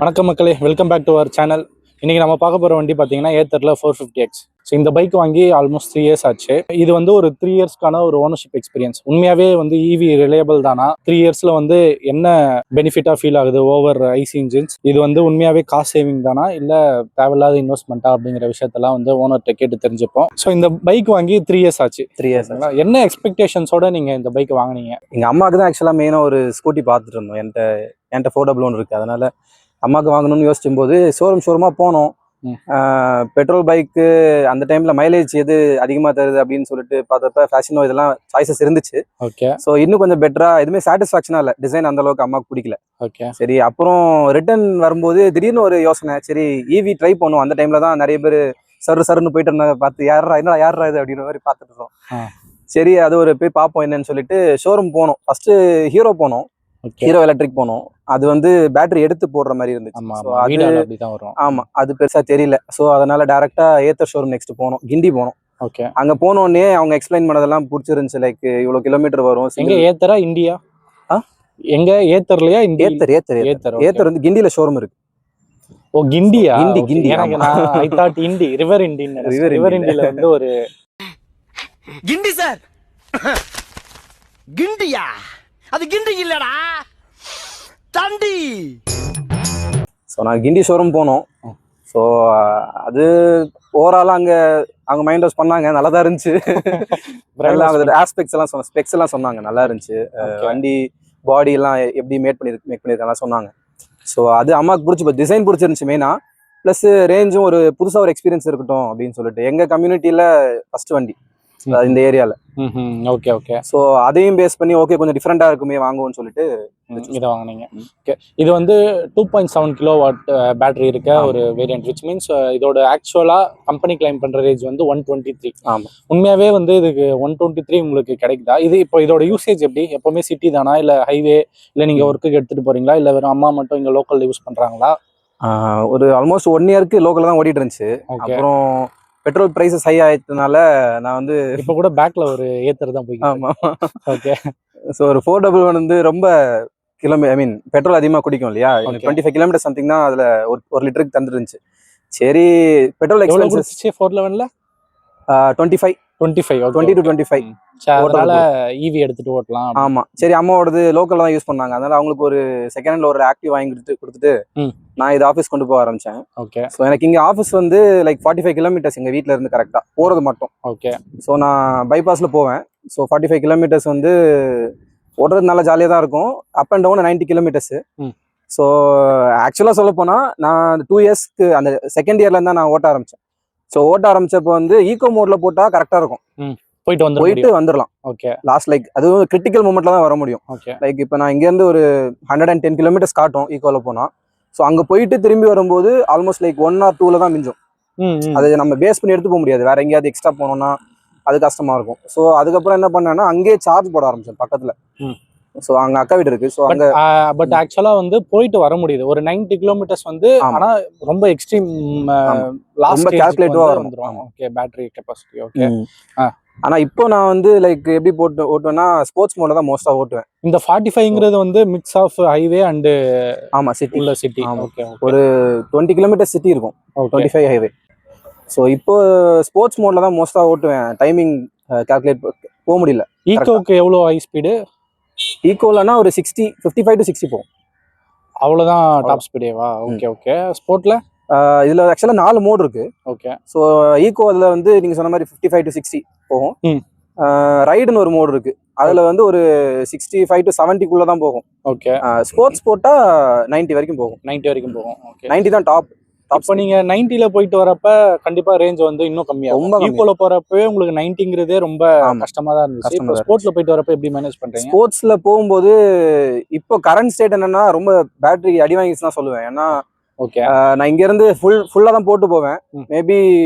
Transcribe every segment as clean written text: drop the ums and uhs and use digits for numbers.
வணக்கம் மக்களே, welcome back to our channel. இன்னைக்கு நம்ம பார்க்க போகிற வண்டி பார்த்தீங்கன்னா ஏத்தரில் 450X. ஸோ இந்த பைக் வாங்கி ஆல்மோஸ்ட் 3 years ஆச்சு. இது வந்து ஒரு 3 yearsக்கான ஒரு ஓனர்ஷிப் எக்ஸ்பீரியன்ஸ். உண்மையாகவே வந்து இவி ரிலையபிள் தானா, 3 yearsல வந்து என்ன பெனிஃபிட்டாக ஃபீல் ஆகுது ஓவர் ஐசி இன்ஜின்ஸ், இது வந்து உண்மையாகவே காஸ்ட் சேவிங் தானா இல்லை தேவையில்லாத இன்வெஸ்ட்மெண்ட்டா அப்படிங்கிற விஷயத்தெல்லாம் வந்து ஓனர்கிட்ட கேட்டு தெரிஞ்சுப்போம். ஸோ இந்த பைக் வாங்கி 3 years ஆச்சு. 3 years என்ன எக்ஸ்பெக்டேஷன்ஸோட நீங்கள் இந்த பைக் வாங்கினீங்க? எங்கள் அம்மாவுக்கு தான் ஆக்சுவலாக மெயினாக ஒரு ஸ்கூட்டி பார்த்துட்டு இருந்தோம். என்கிட்ட 400 இருக்குது. அதனால அம்மாவுக்கு வாங்கணும்னு யோசிச்சும்போது ஷோரூமாக போனோம். பெட்ரோல் பைக்கு அந்த டைமில் மைலேஜ் எது அதிகமாக தருது அப்படின்னு சொல்லிட்டு பார்த்தப்ப ஃபேஷனோ இதெல்லாம் சாய்ஸஸ் இருந்துச்சு. ஓகே. ஸோ இன்னும் கொஞ்சம் பெட்டராக எதுவுமே சாட்டிஸ்ஃபேக்ஷனாக இல்லை, டிசைன் அந்த அளவுக்கு அம்மாவுக்கு பிடிக்கல. ஓகே. சரி, அப்புறம் ரிட்டர்ன் வரும்போது திடீர்னு ஒரு யோசனை, சரி இவி ட்ரை பண்ணுவோம். அந்த டைமில் தான் நிறைய பேர் சருன்னு போயிட்டு இருந்தாங்க. பார்த்து யாரா இது அப்படின்ற மாதிரி பார்த்துட்டு இருக்கோம். சரி, அது ஒரு போய் பார்ப்போம் என்னன்னு சொல்லிட்டு ஷோரூம் போனோம். ஃபர்ஸ்ட் ஹீரோ போனோம், ஹீரோ எலக்ட்ரிக் போனோம். அது வந்து பேட்டரி எடுத்து போடுற மாதிரி இருந்துச்சு. ஆமா, அது பெருசா தெரியல. ஸோ அதனால டைரக்டா ஏத்தர் ஷோரூம் நெக்ஸ்ட் போனோம், கிண்டி போனோம். ஓகே. அங்க போனோடனே அவங்க எக்ஸ்பிளைன் பண்ணதெல்லாம் பிடிச்சிருந்துச்சு. லைக் இவ்வளவு கிலோமீட்டர் வரும். எங்க ஏத்தரா இந்தியா? எங்க ஏத்தர்லயா? ஏத்தர் வந்து கிண்டில ஷோரூம் இருக்கு. ஓ, கிண்டியா? கிண்டி. ஐ தாட் இண்டி, ரிவர் இண்டில வந்து ஒரு கிண்டி சார். கிண்டியா? அது கிண்டி இல்லடா, தண்டி. ஸோ நான் கிண்டி ஷோரூம் போனோம். ஸோ அது ஓவராலாக அவங்க மைண்ட் வாஷ் பண்ணாங்க, நல்லா தான் இருந்துச்சு. ஆஸ்பெக்ட்ஸ் எல்லாம் ஸ்பெக்ஸ் எல்லாம் சொன்னாங்க, நல்லா இருந்துச்சு. வண்டி பாடி எல்லாம் எப்படி மேக் பண்ணியிருக்காங்க சொன்னாங்க. ஸோ அது அம்மாவுக்கு பிடிச்சி, டிசைன் பிடிச்சிருந்துச்சு மெயினாக. ப்ளஸ் ரேஞ்சும் ஒரு புதுசாக ஒரு எக்ஸ்பீரியன்ஸ் இருக்கட்டும் அப்படின்னு சொல்லிட்டு எங்கள் கம்யூனிட்டியில் ஃபர்ஸ்ட் வண்டி இந்த ஏரியால. Okay okay. ஸோ அதையும் பேஸ் பண்ணி ஓகே கொஞ்சம் டிஃப்ரெண்டா இருக்குமே வாங்குவோம்னு சொல்லிட்டு இதை வாங்கினீங்க. ஓகே. இது வந்து 2.7 கிலோவாட் பேட்டரி இருக்க ஒரு வேரியன்ட், விச் மீன்ஸ் இதோட ஆக்சுவலா கம்பெனி கிளைம் பண்ற ரேஞ்ச் வந்து 123. ஆமா, உண்மையாவே வந்து இதுக்கு 123 உங்களுக்கு கிடைக்குதா? இது இப்போ இதோட யூசேஜ் எப்படி? எப்பவுமே சிட்டி தானா, இல்ல ஹைவே, இல்ல நீங்க ஒர்க்குக்கு எடுத்துட்டு போறீங்களா, இல்ல வெறும் அம்மா மட்டும் இங்க லோக்கல்ல யூஸ் பண்றாங்களா? ஒரு ஆல்மோஸ்ட் 1 இயருக்கு லோக்கல்ல தான் ஓடிட்டு இருந்துச்சு. அப்புறம் பெட்ரோல் பிரைஸஸ் ஹை ஆயிட்டதுனால நான் வந்து இப்போ கூட பேக்ல ஒரு ஏத்தர் தான் போய். ஆமா. ஓகே. ஸோ ஒரு 411 வந்து ரொம்ப பெட்ரோல் அதிகமாக குடிக்கும் இல்லையா? 25 கிலோமீட்டர் சம்திங் தான் அதுல ஒரு லிட்டருக்கு தந்துருந்துச்சு. சரி, பெட்ரோல் எக்ஸ்பென்சஸ் 411ல 25 20 to 25 அதனால ஈவி எடுத்துட்டு ஓட்டலாம். ஆமா, சரி, அம்மாவோடது லோக்கல்ல தான் யூஸ் பண்ணாங்க. அதனால அவங்களுக்கு ஒரு செகண்ட் ஹேண்ட்ல ஒரு ஆக்டிவ் வாங்கி கொடுத்துட்டு நான் இது ஆஃபீஸ் கொண்டு போக ஆரம்பிச்சேன். ஓகே. ஸோ எனக்கு இங்க ஆஃபீஸ் வந்து லைக் 45 கிலோமீட்டர்ஸ் எங்க வீட்ல இருந்து கரெக்டா போறது மட்டும். ஓகே. ஸோ நான் பைபாஸ்ல போவேன். ஸோ 45 கிலோமீட்டர்ஸ் வந்து ஓடுறது நல்லா ஜாலியாக தான் இருக்கும். Up and down 90 kilometres. So ஆக்சுவலாக சொல்ல போனா நான் 2 இயர்ஸ்க்கு அந்த செகண்ட் இயர்ல இருந்தா நான் ஓட்ட ஆரம்பிச்சேன். ஸோ ஓட்ட ஆரம்பிச்சப்போ வந்து ஈகோ மோட்ல போட்டா கரெக்டா இருக்கும், போயிட்டு வந்துடலாம். ஓகே. லாஸ்ட் லைக் அதுவும் கிரிட்டிக்கல் மூமெண்ட்ல தான் வர முடியும். ஓகே. லைக் இப்போ நான் இங்க இருந்து ஒரு 110 கிலோமீட்டர்ஸ் காட்டும் ஈகோல போனா. ஸோ அங்க போயிட்டு திரும்பி வரும்போது ஆல்மோஸ்ட் லைக் 1 or 2ல தான் மிஞ்சும். அது நம்ம பேஸ் பண்ணி எடுத்து போக முடியாது, வேற எங்கேயாவது எக்ஸ்ட்ரா போனோம்னா அது கஷ்டமா இருக்கும். ஸோ அதுக்கப்புறம் என்ன பண்ணேன்னா அங்கேயே சார்ஜ் போட ஆரம்பிச்சேன் பக்கத்துல. ஸோ அங்க அக்கா வீடு இருக்கு. ஸோ அங்க பட் ஆக்சுவலா வந்து போயிட்டு வர முடியுது ஒரு 90 கிலோமீட்டர்ஸ் வந்து. ஆனா ரொம்ப எக்ஸ்ட்ரீம் ரொம்ப கால்குலேட்டிவா வரும். Okay, battery capacity. ஓகே. ஆனா இப்போ நான் வந்து லைக் எப்படி ஓட்டுவேன்னா ஸ்போர்ட்ஸ் மோட்ல தான் மோஸ்டா ஓட்டுவேன். இந்த 45ங்கிறது வந்து மிக்ஸ் ஆஃப் ஹைவே அண்ட் ஆமா சிட்டி உள்ள சிட்டி. ஓகே. ஒரு 20 கிலோமீட்டர் சிட்டி இருக்கும், 25 ஹைவே. ஸோ இப்போ ஸ்போர்ட்ஸ் மோட்ல தான் மோஸ்டா ஓட்டுவேன். டைமிங் கால்குலேட் போக முடியல. ஈகோக்கு எவ்வளோ ஹை ஸ்பீடு? ஈகோலனா ஒரு 55 to 60 போகும், அவ்வளோதான் டாப் ஸ்பீடேவா? Okay okay. ஸ்போர்ட்ல இதுல ஆக்சுவலா 4 மோட் இருக்கு. ஓகே. ஸோ ஈகோ அதுல வந்து நீங்க சொன்ன மாதிரி 55 to 60 போகும். ரைடுன்னு ஒரு மோட் இருக்கு, அதுல வந்து ஒரு 65 to 70 தான் போகும். ஓகே. ஸ்போர்ட்ஸ் போட்டா 90 வரைக்கும் போகும். 90 வரைக்கும் போகும். ஓகே. 90 தான் டாப். இப்போ நீங்க 90ல போயிட்டு வரப்ப கண்டிப்பா ரேஞ்ச் வந்து இன்னும் கம்மியாகும். ஈகோல போறப்பவே உங்களுக்கு 90ங்கிறதே ரொம்ப கஷ்டமா தான் இருந்துச்சு. இப்போ ஸ்போர்ட்ஸ்ல போயிட்டு வரப்ப எப்படி மேனேஜ் பண்றீங்க? ஸ்போர்ட்ஸ்ல போகும்போது இப்போ கரண்ட் ஸ்டேட் என்னன்னா ரொம்ப பேட்டரி அடி வாங்கிச்சு தான் சொல்லுவேன். ஏன்னா ஓகே, நான் இங்க இருந்து ஃபுல்லா தான் போட்டு போவேன். மேபி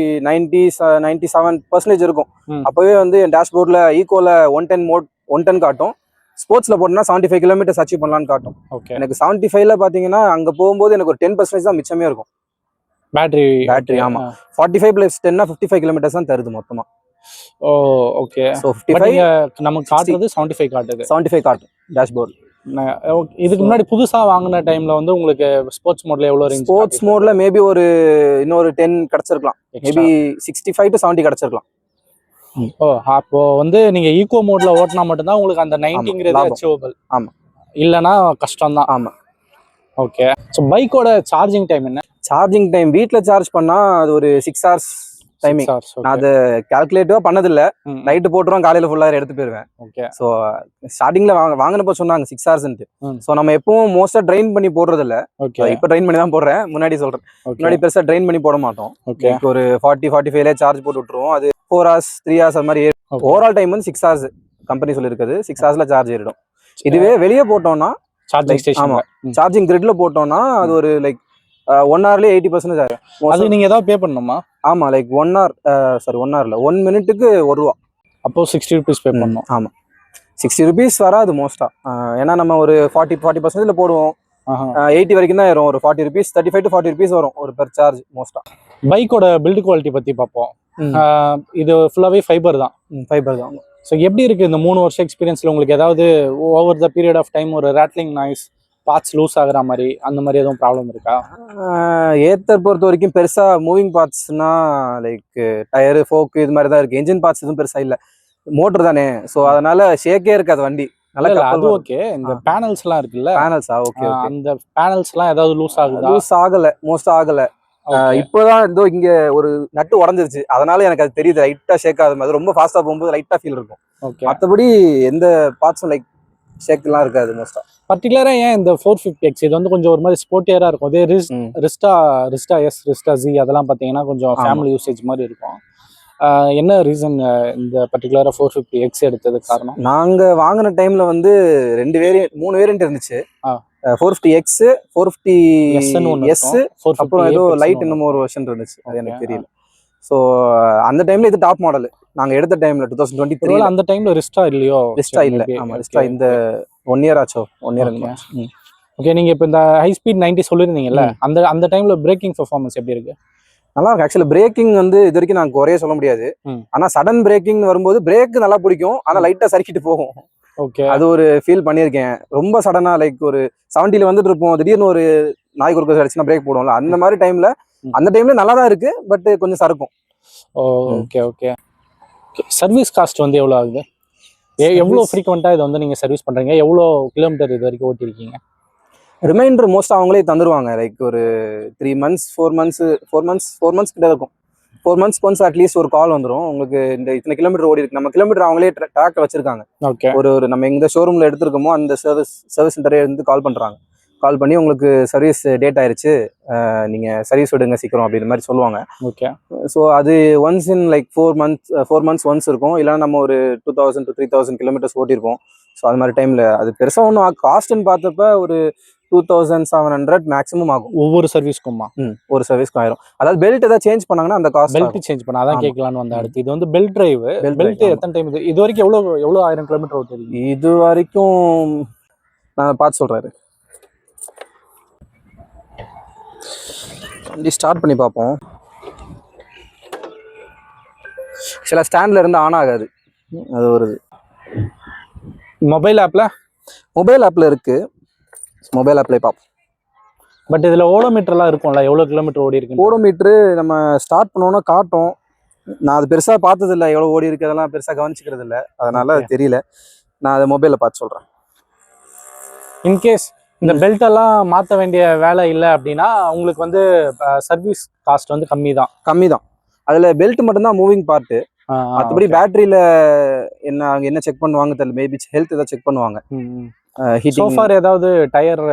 97% இருக்கும். அப்பவே வந்து என் டேஷ்போர்ட்ல ஈகோல 110 காட்டும், ஸ்போர்ட்ஸ்ல போட்டோம்னா 75 கிலோமீட்டர்ஸ் அச்சீவ் பண்ணலாம்னு காட்டும். எனக்கு 75ல பாத்தீங்கன்னா அங்க போகும்போது எனக்கு ஒரு 10% தான் மிச்சமே இருக்கும் பேட்டரி. ஆமா, 45 + 10 55 கிலோமீட்டர்ஸ் தான் தருது மொத்தமா. ஓ ஓகே. சோ 55 நமக்கு காட்டுறது 75 காட்டுது. 75 காட்டும் டேஷ்போர்ட். இதுக்கு முன்னாடி புதுசா வாங்கின டைம்ல வந்து உங்களுக்கு ஸ்போர்ட்ஸ் மோட்ல எவ்வளவு ரேஞ்ச்? ஸ்போர்ட்ஸ் மோட்ல மேபி ஒரு இன்னொரு 10 கிடைச்சிருக்கலாம், மேபி 65 to 70 கிடைச்சிருக்கலாம். ஓ, அப்போ வந்து நீங்க ஈகோ மோட்ல ஓட்டினா மட்டும்தான் உங்களுக்கு அந்த 90ங்கிறது அச்சீவபிள். ஆமா, இல்லனா கஷ்டம் தான். ஆமா. ஓகே. ஸோ பைக்கோட சார்ஜிங் டைம் என்ன? சார்ஜிங் டைம் வீட்ல சார்ஜ் பண்ணா அது ஒரு 6 hours டைமிங். நான் அதை கால்குலேட்டிவா பண்ணதில்ல. நைட்டு போட்டுருவோம், காலையில ஃபுல்லா எடுத்து போயிருவேன். ஓகே. ஸோ ஸ்டார்டிங்ல வாங்கினப்ப சொன்னாங்க 6 hours. ஸோ நம்ம எப்பவும் மோஸ்டா ட்ரெயின் பண்ணி போடுறது இல்ல. ஓகே. இப்போ ட்ரெயின் பண்ணி தான் போடுறேன். முன்னாடி சொல்றேன், முன்னாடி பெருசா ட்ரெயின் பண்ணி போட மாட்டோம். ஓகே. ஒரு 40-45 சார்ஜ் போட்டு விட்டுருவோம். அது 4 hours 3 hours அது மாதிரி. ஓவரால் டைம் வந்து 6 hours கம்பெனி சொல்லியிருக்குது. 6 hoursல சார்ஜ் ஏறிடும். இதுவே வெளியே போட்டோம்னா சார்ஜிங் ஸ்டேஷன், ஆமா, சார்ஜிங் கிரிட்ல போட்டோம்னா அது ஒரு லைக் 1 hourலயே 80% ஆகும். அது நீங்க ஏதாவது பே பண்ணணுமா? ஆமா, லைக் 1 hour, சாரி 1 hour இல்ல, 1 மினிட்டுக்கு ₹1. அப்போ 60 rupees பே பண்ணணும். ஆமா, 60 rupees வராது மோஸ்டா. ஏன்னா நம்ம ஒரு 40% போடுவோம். 80 வரைக்கும் தான் ஏறும். ஒரு 40 rupees, 35 to 40 rupees வரும் ஒரு பெர் சார்ஜ் மோஸ்டா. பைக்கோட பில்ட் குவாலிட்டி பத்தி பார்ப்போம். இது ஃபுல்லாவே ஃபைபர் தான். ஃபைபர் தான். ஸோ எப்படி இருக்கு இந்த 3 வருஷம் எக்ஸ்பீரியன்ஸ்ல உங்களுக்கு ஏதாவது over the period of time ஒரு ரேட்லிங் நாய்ஸ், பார்ட்ஸ் லூஸ் ஆகுற மாதிரி அந்த மாதிரி எதுவும் ப்ராப்ளம் இருக்கா? ஏத்தர் பொறுத்த வரைக்கும் பெருசா மூவிங் பார்ட்ஸ்னா லைக் டயரு, ஃபோக்கு இது மாதிரி தான் இருக்கு. என்ஜின் பார்ட்ஸ் எதுவும் பெருசா இல்ல, மோட்டர் தானே. ஸோ அதனால ஷேக்கே இருக்காது வண்டி. நல்லா அது ஓகே. இந்த பேனல்ஸ் எல்லாம் இருக்குல்ல, பேனல்ஸா? ஓகே. அந்த பேனல்ஸ் எல்லாம் ஏதாவது லூஸ் ஆகுதா? லூஸ் ஆகல, மோஸ்டா ஆகல. இப்போதான் இதோ இங்க ஒரு நட்டு உடஞ்சிருச்சு, அதனால எனக்கு அது தெரியுது. லைட்டா ஷேக் ஆகுது, அது ரொம்ப ஃபாஸ்டா போகும்போது லைட்டா ஃபீல் இருக்கும். மற்றபடி எந்த பார்ட்ஸும் லைக் ஷேக்லாம் இருக்காது மோஸ்டா. பர்டிகுலரா ஏன் இந்த 450X இது வந்து கொஞ்சம் ஒரு மாதிரி ஸ்போர்ட்டியரா இருக்கும். அதே ரிஸ்டா எஸ், ரிஸ்டா ஜி அதெல்லாம் பார்த்தீங்கன்னா கொஞ்சம் ஃபேமிலி யூசேஜ் மாதிரி இருக்கும். என்ன ரீசன் இந்த பர்டிகுலரா 450X எடுத்தது காரணம்? நாங்க வாங்கின டைம்ல வந்து 3 வேரியன்ட் இருந்துச்சு. 450X, 450S, அப்புறம் ஏதோ லைட் இன்னும் ஒரு வெர்ஷன் இருந்துச்சு, அது எனக்கு தெரியல. ஸோ அந்த டைம்ல இது டாப் மாடல் நாங்க எடுத்த டைம்ல 2023. அந்த டைம்ல ரிஸ்டா இல்லையோ? ரிஸ்டா இல்ல. ஆமா, ரிஸ்டா இந்த 1 year ஆச்சோ, 1 year. ஓகே. நீங்க இப்போ இந்த ஹை ஸ்பீட் 90 சொல்லிருந்தீங்கல்ல, அந்த டைம்ல பிரேக்கிங் பெர்ஃபார்மன்ஸ் எப்படி இருக்கு? நல்லா இருக்கு. ஆக்சுவலி பிரேக்கிங் வந்து இது வரைக்கும் நான் குறைய சொல்ல முடியாது. ஆனா சடன் பிரேக்கிங் வரும்போது பிரேக் நல்லா பிடிக்கும், ஆனா லைட்டா சறுக்கிட்டு போகும். ஓகே. அது ஒரு ஃபீல் பண்ணியிருக்கேன். ரொம்ப சடனா லைக் ஒரு 70ல வந்துட்டு இருப்போம், திடீர்னு ஒரு நாய் குறுக்க அடிச்சுனா பிரேக் போடுவோம்ல, அந்த மாதிரி டைம்ல அந்த டைம்ல நல்லா தான் இருக்கு, பட் கொஞ்சம் சறுக்கும். ஓகே. ஓகே. சர்வீஸ் காஸ்ட் வந்து எவ்வளோ ஆகுது? எவ்வளோ ஃப்ரீக்வெண்ட்டாக இதை வந்து நீங்கள் சர்வீஸ் பண்ணுறீங்க? எவ்வளோ கிலோமீட்டர் இது வரைக்கும் ஓட்டிருக்கீங்க? ரிமைண்டர் மோஸ்ட் அவங்களே தந்துருவாங்க. லைக் ஒரு 3 months 4 months கிட்ட இருக்கும். 4 months ஒன்ஸ் அட்லீஸ்ட் ஒரு கால் வந்துடும் உங்களுக்கு, இந்த இத்தனை கிலோமீட்டர் ஓடி இருக்கு. நம்ம கிலோமீட்டர் அவங்களே ட்ராக்ல வச்சிருக்காங்க. ஓகே. ஒரு நம்ம எந்த ஷோரூம்ல எடுத்திருக்கோமோ அந்த சர்வீஸ் சென்டரே வந்து கால் பண்றாங்க. கால் பண்ணி உங்களுக்கு சர்வீஸ் டேட் ஆயிருச்சு, நீங்க சர்வீஸ் விடுங்க சீக்கிரம் அப்படின்ற மாதிரி சொல்லுவாங்க. ஓகே. ஸோ அது once in like 4 months once இருக்கும். இல்லைன்னா நம்ம ஒரு 2000 to 3000 கிலோமீட்டர்ஸ் ஓட்டிருப்போம். ஸோ அது மாதிரி டைம்ல அது பெருசா ஒன்றும் காஸ்ட்னு பார்த்தப்ப ஒரு 2700 மேக்ஸிமம் ஆகும் ஒவ்வொரு சர்வீஸ்க்குமா? ஒரு சர்வீஸ்க்கு ஆயிரும். அதாவது பெல்ட் ஏதாவது சேஞ்ச் பண்ணாங்கன்னா அந்த காஸ்ட். பெல்ட் சேஞ்ச் பண்ண அதான் கேட்கலான்னு வந்த அடுத்து. இது வந்து பெல்ட் டிரைவ். பெல்ட் எத்தனை டைம் இது வரைக்கும் எவ்வளோ 1000 கிலோமீட்டர் ஓட்டிருக்கீங்க? இது வரைக்கும் நான் பார்த்து சொல்றாரு. வண்டி ஸ்டார்ட் பண்ணி பார்ப்போம். சில ஸ்டாண்ட்ல இருந்து ஆன் ஆகாது, அது ஒரு மொபைல் ஆப்ல இருக்கு. மொபைல் ஆப்ல பார்ப்போம். பட் இதுல ஓடோமீட்டர்லாம் இருக்கும்ல, எவ்வளவு கிலோமீட்டர் ஓடி இருக்கு? ஓடோமீட்டர் நம்ம ஸ்டார்ட் பண்ணோம்னா காட்டும். நான் அது பெருசா பார்த்தது இல்லை, எவ்வளவு ஓடி இருக்கு அதெல்லாம் பெருசா கவனிச்சுக்கிறது இல்லை, அதனால தெரியல. நான் அதை மொபைல்ல பார்த்து சொல்றேன். இன்கேஸ் இந்த பெல்ட் எல்லாம் மாற்ற வேண்டிய வேலை இல்லை அப்படின்னா உங்களுக்கு வந்து சர்வீஸ் காஸ்ட் வந்து கம்மி தான். அதுல பெல்ட் மட்டும்தான் மூவிங் பார்ட்டு. மற்றபடி பேட்டரியில என்ன செக் பண்ணுவாங்க தெரியல, மேபி ஹெல்த் ஏதாவது செக் பண்ணுவாங்க. சோஃபார் ஏதாவது டயர்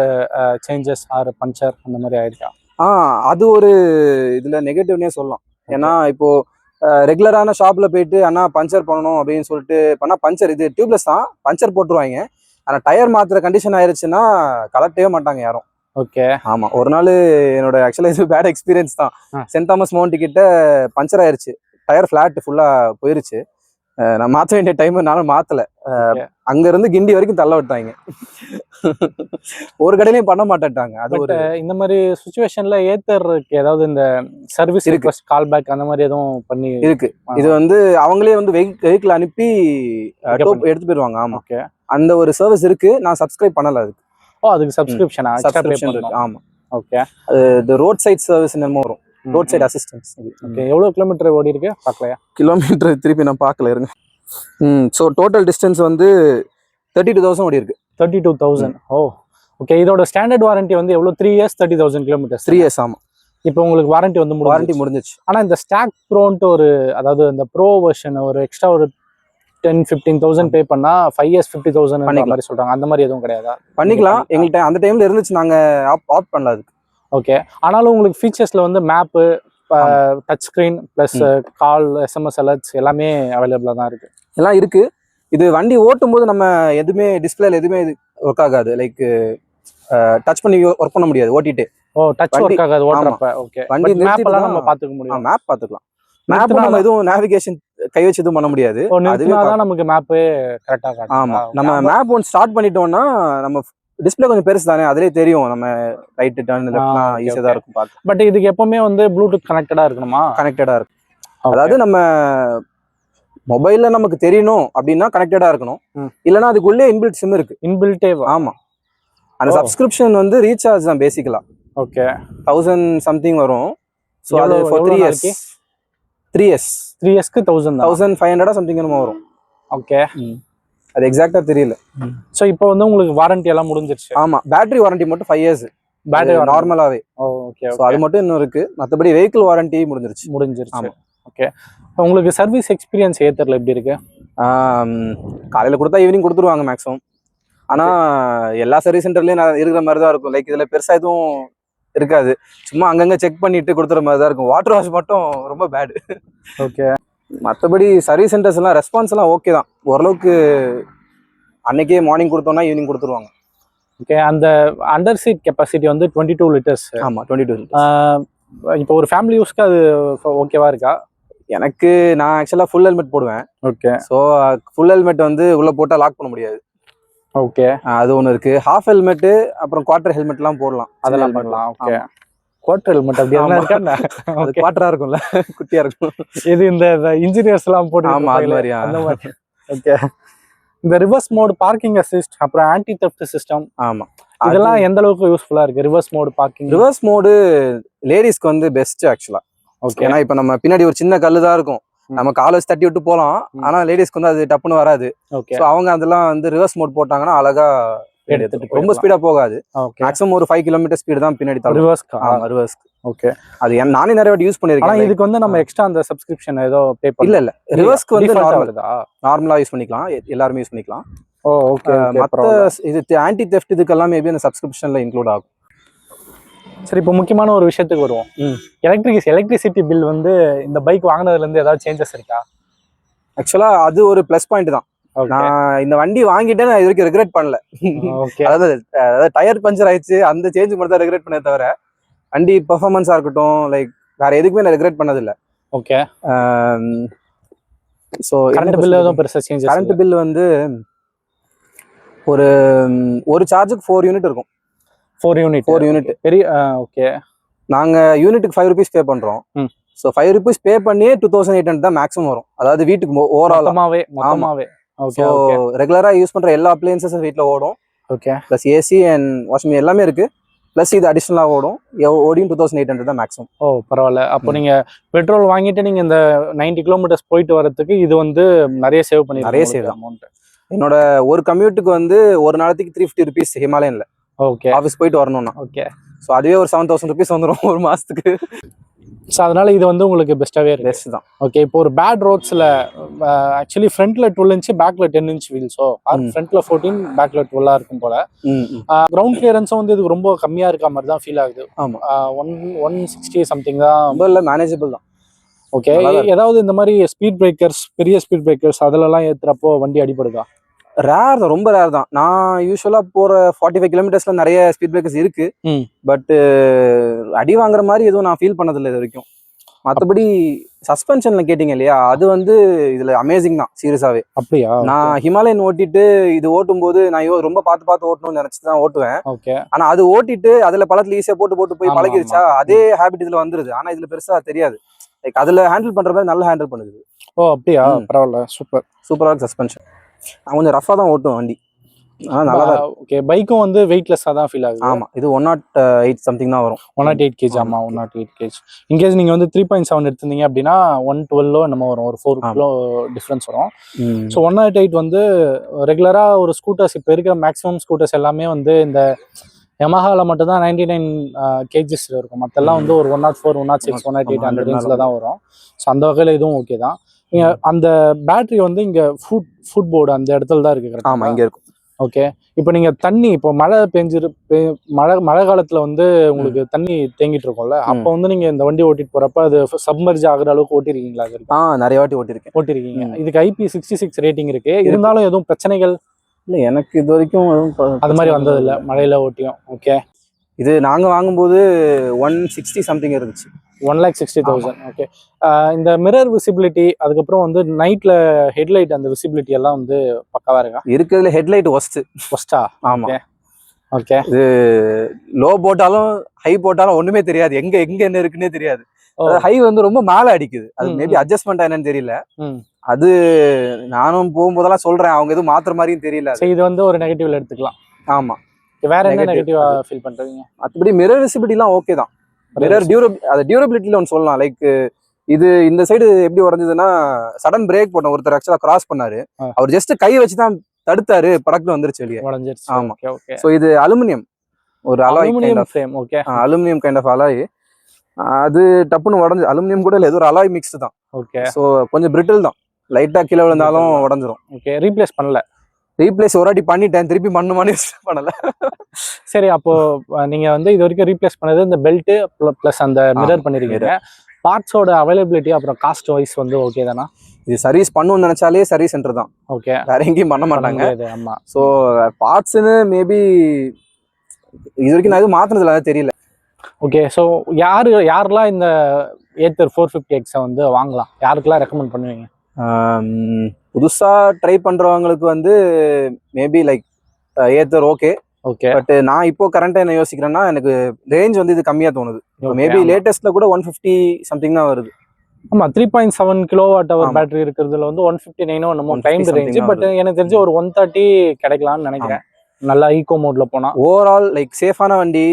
சேஞ்சஸ் ஆர் பஞ்சர் அந்த மாதிரி ஆயிருக்கா? அது ஒரு இதுல நெகட்டிவ்னே சொல்லலாம். ஏன்னா இப்போ ரெகுலரான ஷாப்ல போயிட்டு அண்ணா பஞ்சர் பண்ணணும் அப்படின்னு சொல்லிட்டு பண்ணா பஞ்சர் இது டியூப்லெஸ் தான், பஞ்சர் போட்டுருவாங்க. ஆனா டயர் மாத்திர கண்டிஷன் ஆயிருச்சுன்னா கலட்டவே மாட்டாங்க யாரும். ஓகே. ஆமா, ஒரு நாள் என்னோட ஆக்சுவலா இது பேட் எக்ஸ்பீரியன்ஸ் தான். சென்ட் தாமஸ் மவுண்ட் கிட்ட பஞ்சர் ஆயிருச்சு, டயர் ஃபிளாட் ஃபுல்லா போயிருச்சு. நான் மாற்ற வேண்டிய டைம் நானும் மாத்தல. அங்க இருந்து கிண்டி வரைக்கும் தள்ள விட்டாங்க. ஒரு கடையிலையும் பண்ண மாட்டாங்க. அது ஒரு இந்த மாதிரி சுச்சுவேஷன்ல ஏத்தருக்கு ஏதாவது இந்த சர்வீஸ் ரிக்வெஸ்ட் கால் பேக் அந்த மாதிரி எதுவும் பண்ணி இருக்கு. இது வந்து அவங்களே வந்து வெஹிக்கிள் அனுப்பி எடுத்து போயிருவாங்க. ஆமா, அந்த ஒரு சர்வீஸ் இருக்கு. நான் சப்ஸ்கிரைப் பண்ணல அதுக்கு. ஓ அதுக்கு சப்ஸ்கிரிப்ஷனா? சப்ஸ்கிரிப்ஷன் இருக்கு. ஆமா. ஓகே. அது ரோட் சைட் சர்வீஸ் என்னமோ வரும். Road side assistance. ஓகே. எவ்வளவு கிலோமீட்டர் ஓடி இருக்கு பார்க்கலையா? கிலோமீட்டர் திருப்பி நான் பார்க்கல இருங்க. ஸோ டோட்டல் டிஸ்டன்ஸ் வந்து 32,000 ஓடி இருக்கு. 32,000. ஓ ஓகே. இதோட ஸ்டாண்டர்ட் வாரண்டி வந்து எவ்வளவு? 3 இயர்ஸ் 30,000 கிலோமீட்டர்ஸ். 3 இயர்ஸ். ஆமா. இப்போ உங்களுக்கு வாரண்டி வந்து வாரண்டி முடிஞ்சிச்சு. ஆனா இந்த ஸ்டாக் ப்ரோன்ட்டு ஒரு, அதாவது இந்த ப்ரோ வெர்ஷன் ஒரு எக்ஸ்ட்ரா ஒரு 10-15,000 பே பண்ணா 5 இயர்ஸ் 50,000 அந்த மாதிரி சொல்றாங்க. அந்த மாதிரி எதுவும் கிடையாதா? பண்ணிக்கலாம். எங்கள்கிட்ட அந்த டைம்ல இருந்துச்சு, நாங்க ஆப் பண்ணல அதுக்கு. ஓகே. ஆனாலும் உங்களுக்கு ஃபீச்சர்ஸ்ல வந்து மேப்பு, டச் ஸ்கிரீன் பிளஸ் கால், SMS அலர்ட்ஸ் எல்லாமே அவைலபிளா தான் இருக்கு. எல்லாம் இருக்கு. இது வண்டி ஓட்டும் போது நம்ம எதுவுமே டிஸ்பிளேல எதுவுமே ஒர்க் ஆகாது. லைக் டச் பண்ணி ஒர்க் பண்ண முடியாது ஓட்டிட்டு. ஓ டச் ஒர்க் ஆகாது ஓட்றப்ப. ஓகே. வண்டி மேப் எல்லாம் நம்ம பாத்துக்க முடியும். மேப் பாத்துக்கலாம். மேப் நம்ம எதுவும் நேவிகேஷன் கை வச்சு எதுவும் பண்ண முடியாது. அதுவே தான் நமக்கு மேப் கரெக்டா காட்டும். ஆமா. நம்ம மேப் ஒன் ஸ்டார்ட் பண்ணிட்டோம்னா நம்ம டிஸ்பிளே கொஞ்சம் பெருசு தானே, அதுலயே தெரியும் நம்ம ரைட் டர்ன் லெஃப்ட்லாம் ஈஸியா தான் இருக்கும் பார்க்க. பட் இதுக்கு எப்பவுமே வந்து ப்ளூடூத் கனெக்டடா இருக்கணுமா? கனெக்டடா இருக்கு. அதாவது நம்ம மொபைல்ல நமக்கு தெரியணும் அப்படின்னா கனெக்டடா இருக்கணும். இல்லனா அதுக்குள்ளே இன்பில்ட் சிம் இருக்கு. இன்பில்ட்டே. ஆமா. அந்த சப்ஸ்கிரிப்ஷன் வந்து ரீசார்ஜ் தான் பேசிக்கலா. ஓகே. 1000 சம்திங் வரும். சோ அது for 3 years. 3 இயர்ஸ்க்கு 1000 தான். 1500 சம்திங் என்னமோ வரும். ஓகே. அது எக்ஸாக்ட்டா தெரியல. சோ இப்போ வந்து உங்களுக்கு வாரண்டி எல்லாம் முடிஞ்சிருச்சு. ஆமா. பேட்டரி வாரண்டி மட்டும் 5 இயர்ஸ். பேட்டரி நார்மலாவே. ஓகே. சோ அது மட்டும் இன்னும் இருக்கு. மத்தபடி வெஹிக்கிள் வாரண்டி முடிஞ்சிருச்சு. ஆமா. ஓகே. உங்களுக்கு சர்வீஸ் எக்ஸ்பீரியன்ஸ் ஏத்தர்ல எப்படி இருக்கு? காலையில கொடுத்தா ஈவினிங் கொடுத்துருவாங்க மேக்ஸிமம். ஆனா எல்லா சர்வீஸ் சென்டர்லயும் இருக்கிற மாதிரி தான் இருக்கும். லைக் இதுல பெருசா எதுவும் இருக்காது. சும்மா அங்கங்க செக் பண்ணிட்டு கொடுத்துற மாதிரி தான் இருக்கும். வாட்டர் வாஷ் மட்டும் ரொம்ப பேடு. ஓகே. மற்றபடி சர்வீஸ் சென்டர்ஸ் எல்லாம் ரெஸ்பான்ஸ் எல்லாம் ஓகே தான். ஓரளவுக்கு அன்னைக்கே மார்னிங் கொடுத்தோம்னா ஈவினிங் கொடுத்துருவாங்க. ஓகே. அந்த அண்டர் சீட் கெப்பாசிட்டி வந்து 22 லிட்டர்ஸ். ஆமா 22 லிட்டர்ஸ். இப்போ ஒரு ஃபேமிலி யூஸ்க்கு அது ஓகேவா இருக்கா? எனக்கு நான் ஆக்சுவலா ஃபுல் ஹெல்மெட் போடுவேன். ஓகே. ஸோ ஃபுல் ஹெல்மெட் வந்து உள்ள போட்டா லாக் பண்ண முடியாது. ஓகே. அது ஒன்று இருக்கு. ஹாஃப் ஹெல்மெட் அப்புறம் குவார்டர் ஹெல்மெட்லாம் போடலாம். அதெல்லாம் பண்ணலாம். ஓகே. குவார்டர் ஹெல்மெட் அப்படி எல்லாம் இருக்கா? அது குவார்டரா இருக்கும்ல, குட்டியா இருக்கும். இது இந்த இன்ஜினியர்ஸ் எல்லாம் போட்டு. ஆமா அது மாதிரி. அந்த மாதிரி. ஓகே. இந்த ரிவர்ஸ் மோட், பார்க்கிங் அசிஸ்ட், அப்புறம் ஆன்டி தெஃப்ட் சிஸ்டம். ஆமா. இதெல்லாம் எந்த அளவுக்கு யூஸ்ஃபுல்லா இருக்கு? Reverse mode, parking. Reverse mode லேடிஸ்க்கு வந்து பெஸ்ட் ஆக்சுவலா. ஓகே. ஏன்னா இப்ப நம்ம பின்னாடி ஒரு சின்ன கல்லு தான் இருக்கும். நம்ம காலை வச்சு தட்டி விட்டு போலாம். ஆனா லேடிஸ்க்கு வந்து அது டப்புன்னு வராது. ஓகே. சோ அவங்க அதெல்லாம் வந்து ரிவர்ஸ் மோட் போட்டாங்கன்னா அழகா எடுத்துட்டு ரொம்ப ஸ்பீடா போகாது. மேக்ஸிமம் ஒரு 5 கிலோமீட்டர் ஸ்பீடு தான் பின்னாடி தள்ளும். ரிவர்ஸ். ஓகே. அது நானே நிறைய வாட்டி யூஸ் பண்ணிருக்கேன். ஆனா இதுக்கு வந்து நம்ம எக்ஸ்ட்ரா அந்த சப்ஸ்கிரிப்ஷன் ஏதோ பே பண்ணல. இல்ல ரிவர்ஸ்க்கு வந்து நார்மலா யூஸ் பண்ணிக்கலாம். எல்லாரும் யூஸ் பண்ணிக்கலாம். ஓ ஓகே. மத்த இது ஆன்டி தெஃப்ட் இதுக்கெல்லாம் மேபி அந்த சப்ஸ்கிரிப்ஷன்ல இன்க்ளூட் ஆகும். சரி, இப்போ முக்கியமான ஒரு விஷயத்துக்கு வருவோம். எலக்ட்ரிசிட்டி பில் வந்து இந்த பைக் வாங்கினதுல இருந்து ஏதாவது சேஞ்சஸ் இருக்கா? ஆக்சுவலா அது ஒரு பிளஸ் பாயிண்ட் தான். நான் இந்த வண்டி வாங்கிட்டே நான் இது வரைக்கும் ரெக்ரெட் பண்ணல. அதாவது டயர் பஞ்சர் ஆயிடுச்சு, அந்த சேஞ்ச் மட்டும் தான் ரெக்ரெட் பண்ணே தவிர வண்டி பெர்ஃபார்மன்ஸா இருக்கட்டும், லைக் வேற எதுக்குமே நான் ரெக்ரெட் பண்ணது இல்ல. ஓகே. சோ கரண்ட் பில் ஏதோ பெருசா சேஞ்சஸ்? கரண்ட் பில் வந்து ஒரு சார்ஜுக்கு 4 யூனிட் இருக்கும். 4 யூனிட் பெரிய. ஓகே. நாங்க யூனிட்டுக்கு 5 rupees பே பண்றோம். ஸோ 5 rupees பே பண்ணியே 2800 தான் மேக்ஸிமம் வரும். அதாவது வீட்டுக்கு ஓவராலாவே. ஸோ ரெகுலரா யூஸ் பண்ற எல்லா அப்ளையன்சஸும் வீட்டில் ஓடும். Okay. Plus AC and washing machine எல்லாமே இருக்கு. ப்ளஸ் இது அடிஷனலாக ஓடும். ஓடியும் 2800 தான் மேக்ஸிமம். ஓ பரவாயில்ல. அப்போ நீங்க பெட்ரோல் வாங்கிட்டு நீங்க இந்த 90 கிலோமீட்டர்ஸ் போயிட்டு வரதுக்கு இது வந்து நிறைய சேவ் பண்ணி. நிறைய சேவ் அமௌண்ட். என்னோட ஒரு கம்யூட்டுக்கு வந்து ஒரு நாளைக்கு 350 rupees ஹிமாலயன்ல. ஓகே. ஆஃபீஸ் போயிட்டு வரணும்னா. ஓகே. ஸோ அதுவே ஒரு 7000 rupees வந்துடும் ஒரு மாசத்துக்கு. ஸோ அதனால இது வந்து உங்களுக்கு பெஸ்ட்டாகவே இருக்கு. பெஸ்ட் தான். ஓகே. இப்போ ஒரு பேட் ரோட்ஸில் ஆக்சுவலி ஃப்ரண்ட்ல 12 inch பேக்ல 10 inch வீல்ஸோ, ஃப்ரண்ட்ல 14 பேக்ல 12 இருக்கும் போல. கிரவுண்ட் கிளியரன்ஸும் வந்து இதுக்கு ரொம்ப கம்மியா இருக்க மாதிரி தான் ஃபீல் ஆகுது. ஆமா. 160 சம்திங் தான். ரொம்ப இல்லை, மேனேஜபிள் தான். ஓகே. ஏதாவது இந்த மாதிரி ஸ்பீட் பிரேக்கர்ஸ், பெரிய ஸ்பீட் பிரேக்கர்ஸ் அதெல்லாம் ஏற்றுறப்போ வண்டி அடிபடுதா? ரேர் தான், ரொம்ப ரேர் தான். நான் யூஸ்வலா போற 45 கிலோமீட்டர்ஸ்ல நிறைய ஸ்பீட் பிரேக்கர்ஸ் இருக்கு. பட் அடி வாங்குற மாதிரி எதுவும் நான் ஃபீல் பண்ணதில்லை இது வரைக்கும். மற்றபடி சஸ்பென்ஷன்ல கேட்டீங்க இல்லையா, அது வந்து இதுல அமேசிங் தான் சீரியஸாவே. அப்படியா? நான் ஹிமாலயன் ஓட்டிட்டு இது ஓட்டும் போது நான் ரொம்ப பார்த்து ஓட்டணும்னு நினைச்சு தான் ஓட்டுவேன். ஓகே. ஆனா அது ஓட்டிட்டு அதுல பழத்துல ஈஸியா போட்டு போய் பழகிருச்சா, அதே ஹேபிட் இதுல வந்துருது. ஆனா இதுல பெருசா தெரியாது. லைக் அதுல ஹேண்டில் பண்ற மாதிரி நல்லா ஹேண்டில் பண்ணுது. ஓ அப்படியா? பரவாயில்ல. சூப்பரா இருக்கு சஸ்பென்ஷன். நான் கொஞ்சம் ரஃபா தான் ஓட்டுவேன் வண்டி. நல்லா தான் ஓகே, பைக்கும் வந்து வெயிட்லெஸ்ஸாக தான் ஃபீல் ஆகுது. ஆமா, இது 108 சம்திங் தான் வரும். 108 kg. ஆமா, 108 kg. இன்கேஸ் நீங்க வந்து 3.7 எடுத்திருந்தீங்க அப்படின்னா 112 நம்ம வரும், ஒரு 4 கிலோ டிஃப்ரென்ஸ் வரும். ஸோ 108 வந்து ரெகுலரா ஒரு ஸ்கூட்டர்ஸ் இப்போ இருக்க மேக்ஸிமம் ஸ்கூட்டர்ஸ் எல்லாமே வந்து இந்த யமஹாவில் மட்டும் தான் 99 kgs இருக்கும். மற்றெல்லாம் வந்து ஒரு 104, 106, 108 அந்த ரேஞ்சில் தான் வரும். ஸோ அந்த வகையில் இதுவும் ஓகே தான். அந்த பேட்டரி வந்து இங்கே ஃபுட் போர்டு அந்த இடத்துல தான் இருக்கு. ஆமா, இங்கே இருக்கும். ஓகே, இப்போ நீங்கள் தண்ணி இப்போ மழை காலத்தில் வந்து உங்களுக்கு தண்ணி தேங்கிட்டு இருக்கும்ல, அப்போ வந்து நீங்கள் இந்த வண்டி ஓட்டிட்டு போகிறப்ப அது சப்மர்ஜ் ஆகுற அளவுக்கு ஓட்டிருக்கீங்களா? அது நிறைய வாட்டி ஓட்டிருக்கீங்க. இதுக்கு IP66 ரேட்டிங் இருக்கு. இருந்தாலும் எதுவும் பிரச்சனைகள் இல்லை, எனக்கு இது வரைக்கும் அது மாதிரி வந்தது இல்லை மழையில ஓட்டியும். ஓகே, இது நாங்கள் வாங்கும்போது 160 சம்திங் இருந்துச்சு. 1,60,000. ஓகே, இந்த மிரர் விசிபிலிட்டி, அதுக்கப்புறம் வந்து நைட்ல ஹெட்லைட் அந்த விசிபிலிட்டி எல்லாம் வந்து பக்காவா இருக்கா? இருக்கிறதுல ஹெட்லைட் ஒஸ்டா. ஆமா, ஓகே. இது லோ போட்டாலும் ஹை போட்டாலும் ஒண்ணுமே தெரியாது, எங்க என்ன இருக்குன்னே தெரியாது. ஹை வந்து ரொம்ப மேல அடிக்குது. அது மேபி அட்ஜஸ்ட்மெண்ட் என்னன்னு தெரியல. அது நானும் போகும்போதெல்லாம் சொல்றேன், அவங்க எதுவும் மாத்துற மாதிரியும் தெரியல. இது வந்து ஒரு நெகட்டிவ்ல எடுத்துக்கலாம். ஆமா, வேற என்ன நெகட்டிவா ஃபீல் பண்றீங்க? மற்றபடி மிரர் விசிபிலிட்டி எல்லாம் ஓகே தான். மிரர் டியூரபிலிட்டில ஒன்று சொல்லலாம். லைக் இது இந்த சைடு எப்படி உடஞ்சதுன்னா, சடன் பிரேக் போட்டோம், ஒருத்தர் ஆக்சுவலா கிராஸ் பண்ணாரு, அவர் ஜஸ்ட் கை வச்சுதான் தடுத்தாரு, படக்குன்னு வந்துருச்சு வெளியே. ஆமா, சோ இது அலுமினியம், ஒரு alloy frame. Okay, aluminium kind of alloy. அது டப்புன்னு உடஞ்சு, அலுமினியம் கூட இல்லை, ஏதோ ஒரு அலாய் மிக்ஸ்டு தான். ஓகே, ஸோ கொஞ்சம் பிரிட்டில் தான், லைட்டா கீழே விழுந்தாலும் உடஞ்சிரும். ஓகே, ரீப்ளேஸ் பண்ணல? ரீப்ளேஸ் ஒரு வாட்டி பண்ணிட்டேன், திருப்பி பண்ணுமானே பண்ணல. சரி, அப்போ நீங்க வந்து இது வரைக்கும் ரீப்ளேஸ் பண்ணது இந்த பெல்ட் பிளஸ் அந்த மிரர் பண்ணிருக்கீங்க. பார்ட்ஸோட அவைலபிலிட்டி அப்புறம் காஸ்ட் வைஸ் வந்து ஓகே தானா? இது சர்வீஸ் பண்ணணும்னு நினைச்சாலே சர்வீஸ் சென்டர் தான். ஓகே, வேற எங்கேயும் பண்ண மாட்டாங்க. ஆமா, ஸோ பார்ட்ஸ்ன்னு மேபி இது வரைக்கும் நான் எதுவும் மாத்தினதுல தெரியல. ஓகே, ஸோ யாரெல்லாம் இந்த ஏத்தர் 450X வந்து வாங்கலாம்? யாருக்கெல்லாம் ரெக்கமெண்ட் பண்ணுவீங்க? புதுசா ட்ரை பண்றவங்களுக்கு வந்து maybe like Ather okay. But நான் இப்போ கரண்டா என்ன யோசிக்கிறேன்னா, எனக்கு ரேஞ்ச் வந்து இது கம்மியா தோணுது. மேபி லேட்டஸ்ட்ல கூட 150 சம்திங் தான் வருது. ஆமா, 3.7 kWh பேட்டரி இருக்கிறதுல வந்து 159 நம்ம டைம் ரேஞ்ச். பட் எனக்கு தெரிஞ்ச ஒரு 130 கிடைக்கலாம்னு நினைக்கிறேன், நல்லா ஈகோ மோட்ல போனா. ஓவரால் லைக் சேஃபான வண்டி,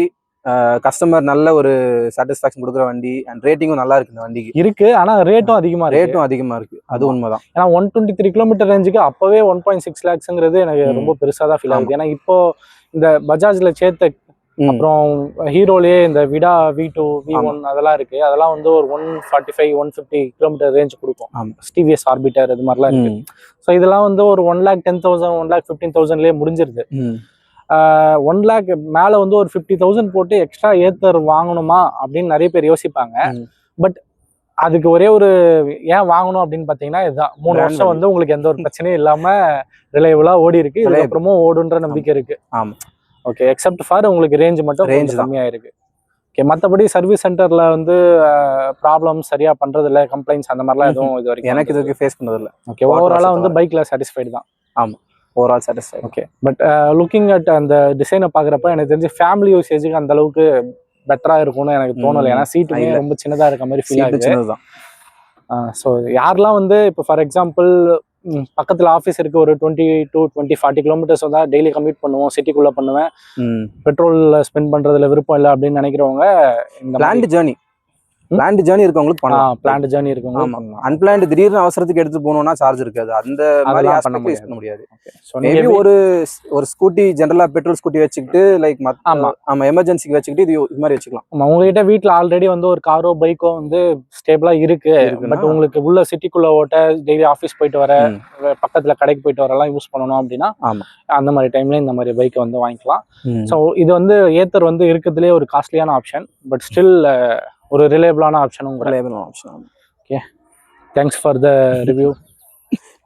கஸ்டமர் நல்ல ஒரு சாட்டிஸ்ஃபேக்ஷன் கொடுக்குற வண்டி, அண்ட் ரேட்டிங்கும் நல்லா இருக்கு இந்த வண்டிக்கு. இருக்கு, ஆனா ரேட்டும் அதிகமா இருக்கு. அது உண்மைதான். ஏன்னா 123 கிலோமீட்டர் ரேஞ்சுக்கு அப்பவே 1.6 lakhsங்கிறது எனக்கு ரொம்ப பெருசா தான் ஃபீல் ஆகுது. ஏன்னா இப்போ இந்த பஜாஜ்ல சேத்தக், அப்புறம் ஹீரோலயே இந்த விடா V2 V1 அதெல்லாம் இருக்கு. அதெல்லாம் வந்து ஒரு 145 150 கிலோமீட்டர் ரேஞ்ச் கொடுக்கும். டிவிஎஸ் ஆர்பிட்டர் இது மாதிரிலாம் இருக்கு. ஸோ இதெல்லாம் வந்து ஒரு 1,10,000 1,15,000லயே முடிஞ்சிருது. 1 lakh மேல வந்து ஒரு 50,000 போட்டு எக்ஸ்ட்ரா ஏத்தர் வாங்கணுமா அப்படின்னு நிறைய பேர் யோசிப்பாங்க. பட் அதுக்கு ஒரே ஒரு ஏன் வாங்கணும் அப்படின்னு பாத்தீங்கன்னா, இதுதான் 3 வருஷம் வந்து உங்களுக்கு எந்த ஒரு பிரச்சனையும் இல்லாம ரிலையபிளா ஓடி இருக்கு. இதுக்கப்புறமும் ஓடுன்ற நம்பிக்கை இருக்கு. ஆமா, ஓகே, எக்ஸப்ட் ஃபார் உங்களுக்கு ரேஞ்ச் மட்டும் கம்மியா இருக்கு. ஓகே, மற்றபடி சர்வீஸ் சென்டர்ல வந்து ப்ராப்ளம் சரியா பண்றது இல்லை, கம்ப்ளைண்ட்ஸ் அந்த மாதிரிலாம் எதுவும் இது வரைக்கும் எனக்கு இது வரைக்கும் ஃபேஸ் பண்ணது இல்லை. ஓகே, ஓவராலா வந்து பைக்ல சாட்டிஸ்ஃபைடு தான். ஆமா, overall satisfied. Okay, but looking at அந்த டிசைனை பாக்குறப்ப எனக்கு தெரிஞ்சு ஃபேமிலி யூசேஜுக்கு அந்த அளவுக்கு பெட்டரா இருக்கும்னு எனக்கு தோணலை. ஏன்னா சீட்டுமே ரொம்ப சின்னதா இருக்க மாதிரி ஃபீல் ஆகுது. ஸோ யாரெல்லாம் வந்து இப்போ ஃபார் எக்ஸாம்பிள் பக்கத்துல ஆஃபீஸ் இருக்கு, ஒரு 20 to 40 கிலோமீட்டர்ஸ் வந்து டெய்லி கம்ப்ளீட் பண்ணுவோம், சிட்டிக்குள்ள பண்ணுவேன், பெட்ரோல் ஸ்பெண்ட் பண்றதுல விருப்பம் இல்லை அப்படின்னு நினைக்கிறவங்க இந்த பிளான்ட் ஜேர்னி இருக்கவங்களுக்கு பண்ணலாம். பிளான்ட் ஜேர்னி இருக்கவங்க. அன்பிளான்ட் திடீர்னு அவசரத்துக்கு எடுத்து போகணும்னா சார்ஜ் இருக்காது, அந்த மாதிரி பண்ண முடியாது. மேபி ஒரு ஸ்கூட்டி ஜெனரலா பெட்ரோல் ஸ்கூட்டி வச்சுக்கிட்டு லைக் ஆமா எமர்ஜென்சிக்கு வச்சுக்கிட்டு இது மாதிரி வச்சுக்கலாம். உங்ககிட்ட வீட்டுல ஆல்ரெடி வந்து ஒரு காரோ பைக்கோ வந்து ஸ்டேபிளா இருக்கு, பட் உங்களுக்கு உள்ள சிட்டிக்குள்ள ஓட்ட டெய்லி ஆஃபீஸ் போயிட்டு வர, பக்கத்துல கடைக்கு போயிட்டு வரலாம் யூஸ் பண்ணணும் அப்படின்னா அந்த மாதிரி டைம்ல இந்த மாதிரி பைக்கை வந்து வாங்கிக்கலாம். ஸோ இது வந்து ஏத்தர் வந்து இருக்கிறதுலே ஒரு காஸ்ட்லியான ஆப்ஷன், பட் ஸ்டில் ஒரு ரிலேபிளான ஆப்ஷனும். Okay, thanks for the review.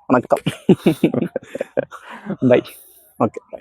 வணக்கம். பை. Okay, by.